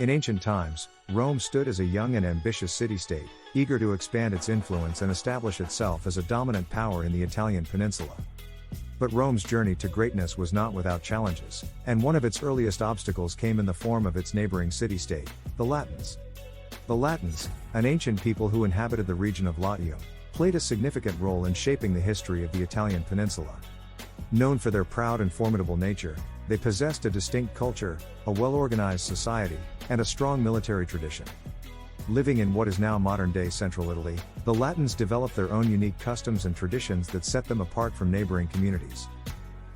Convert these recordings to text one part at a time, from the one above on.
In ancient times, Rome stood as a young and ambitious city-state, eager to expand its influence and establish itself as a dominant power in the Italian peninsula. But Rome's journey to greatness was not without challenges, and one of its earliest obstacles came in the form of its neighboring city-state, the Latins. The Latins, an ancient people who inhabited the region of Latium, played a significant role in shaping the history of the Italian peninsula. Known for their proud and formidable nature, they possessed a distinct culture, a well-organized society, and a strong military tradition. Living in what is now modern-day central Italy, the Latins developed their own unique customs and traditions that set them apart from neighboring communities.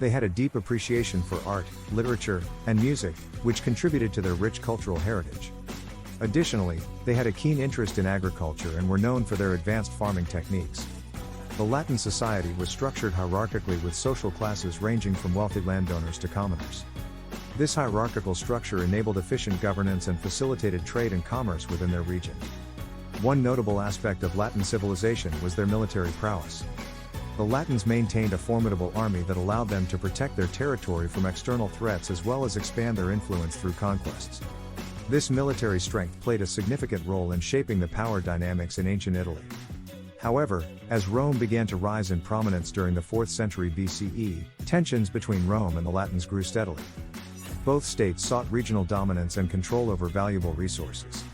They had a deep appreciation for art, literature, and music, which contributed to their rich cultural heritage. Additionally, they had a keen interest in agriculture and were known for their advanced farming techniques. The Latin society was structured hierarchically with social classes ranging from wealthy landowners to commoners. This hierarchical structure enabled efficient governance and facilitated trade and commerce within their region. One notable aspect of Latin civilization was their military prowess. The Latins maintained a formidable army that allowed them to protect their territory from external threats as well as expand their influence through conquests. This military strength played a significant role in shaping the power dynamics in ancient Italy. However, as Rome began to rise in prominence during the 4th century BCE, tensions between Rome and the Latins grew steadily. Both states sought regional dominance and control over valuable resources.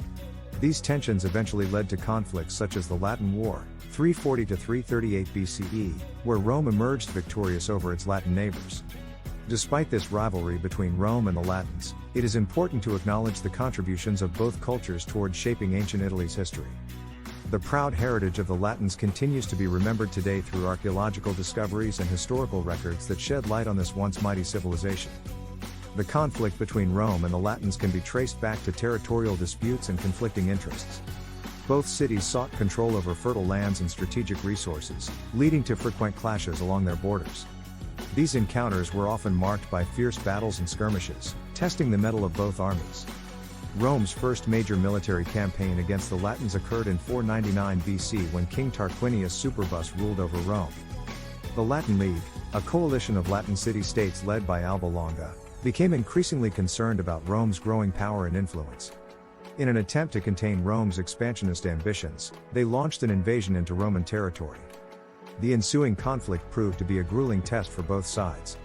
These tensions eventually led to conflicts such as the Latin War, 340 to 338 BCE, where Rome emerged victorious over its Latin neighbors. Despite this rivalry between Rome and the Latins, it is important to acknowledge the contributions of both cultures towards shaping ancient Italy's history. The proud heritage of the Latins continues to be remembered today through archaeological discoveries and historical records that shed light on this once mighty civilization. The conflict between Rome and the Latins can be traced back to territorial disputes and conflicting interests. Both cities sought control over fertile lands and strategic resources, leading to frequent clashes along their borders. These encounters were often marked by fierce battles and skirmishes, testing the mettle of both armies. Rome's first major military campaign against the Latins occurred in 499 BC when King Tarquinius Superbus ruled over Rome. The Latin League, a coalition of Latin city-states led by Alba Longa, became increasingly concerned about Rome's growing power and influence. In an attempt to contain Rome's expansionist ambitions, they launched an invasion into Roman territory. The ensuing conflict proved to be a grueling test for both sides.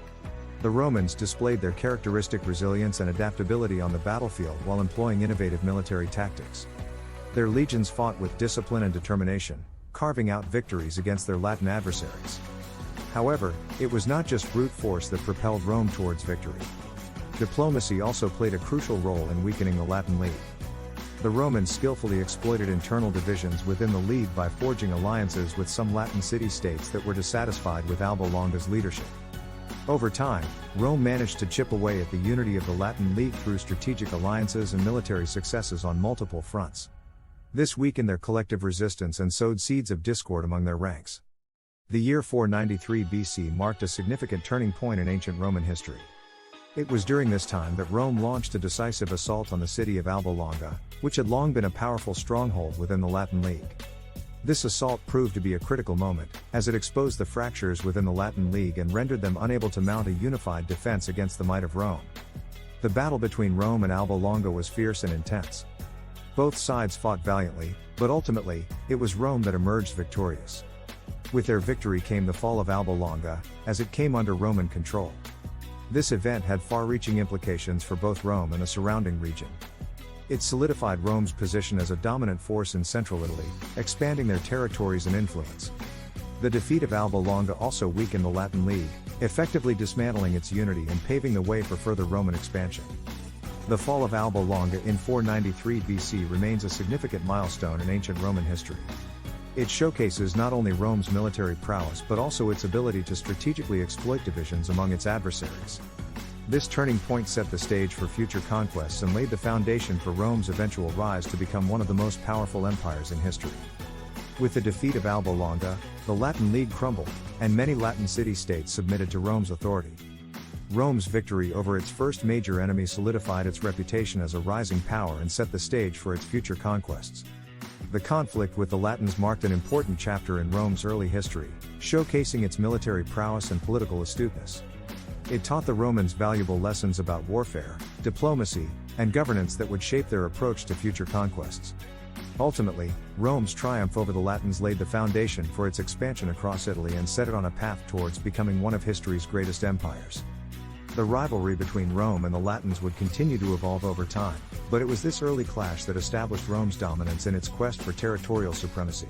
The Romans displayed their characteristic resilience and adaptability on the battlefield while employing innovative military tactics. Their legions fought with discipline and determination, carving out victories against their Latin adversaries. However, it was not just brute force that propelled Rome towards victory. Diplomacy also played a crucial role in weakening the Latin League. The Romans skillfully exploited internal divisions within the League by forging alliances with some Latin city-states that were dissatisfied with Alba Longa's leadership. Over time, Rome managed to chip away at the unity of the Latin League through strategic alliances and military successes on multiple fronts. This weakened their collective resistance and sowed seeds of discord among their ranks. The year 493 BC marked a significant turning point in ancient Roman history. It was during this time that Rome launched a decisive assault on the city of Alba Longa, which had long been a powerful stronghold within the Latin League. This assault proved to be a critical moment, as it exposed the fractures within the Latin League and rendered them unable to mount a unified defense against the might of Rome. The battle between Rome and Alba Longa was fierce and intense. Both sides fought valiantly, but ultimately, it was Rome that emerged victorious. With their victory came the fall of Alba Longa, as it came under Roman control. This event had far-reaching implications for both Rome and the surrounding region. It solidified Rome's position as a dominant force in central Italy, expanding their territories and influence. The defeat of Alba Longa also weakened the Latin League, effectively dismantling its unity and paving the way for further Roman expansion. The fall of Alba Longa in 493 BC remains a significant milestone in ancient Roman history. It showcases not only Rome's military prowess but also its ability to strategically exploit divisions among its adversaries. This turning point set the stage for future conquests and laid the foundation for Rome's eventual rise to become one of the most powerful empires in history. With the defeat of Alba Longa, the Latin League crumbled, and many Latin city-states submitted to Rome's authority. Rome's victory over its first major enemy solidified its reputation as a rising power and set the stage for its future conquests. The conflict with the Latins marked an important chapter in Rome's early history, showcasing its military prowess and political astuteness. It taught the Romans valuable lessons about warfare, diplomacy, and governance that would shape their approach to future conquests. Ultimately, Rome's triumph over the Latins laid the foundation for its expansion across Italy and set it on a path towards becoming one of history's greatest empires. The rivalry between Rome and the Latins would continue to evolve over time, but it was this early clash that established Rome's dominance in its quest for territorial supremacy.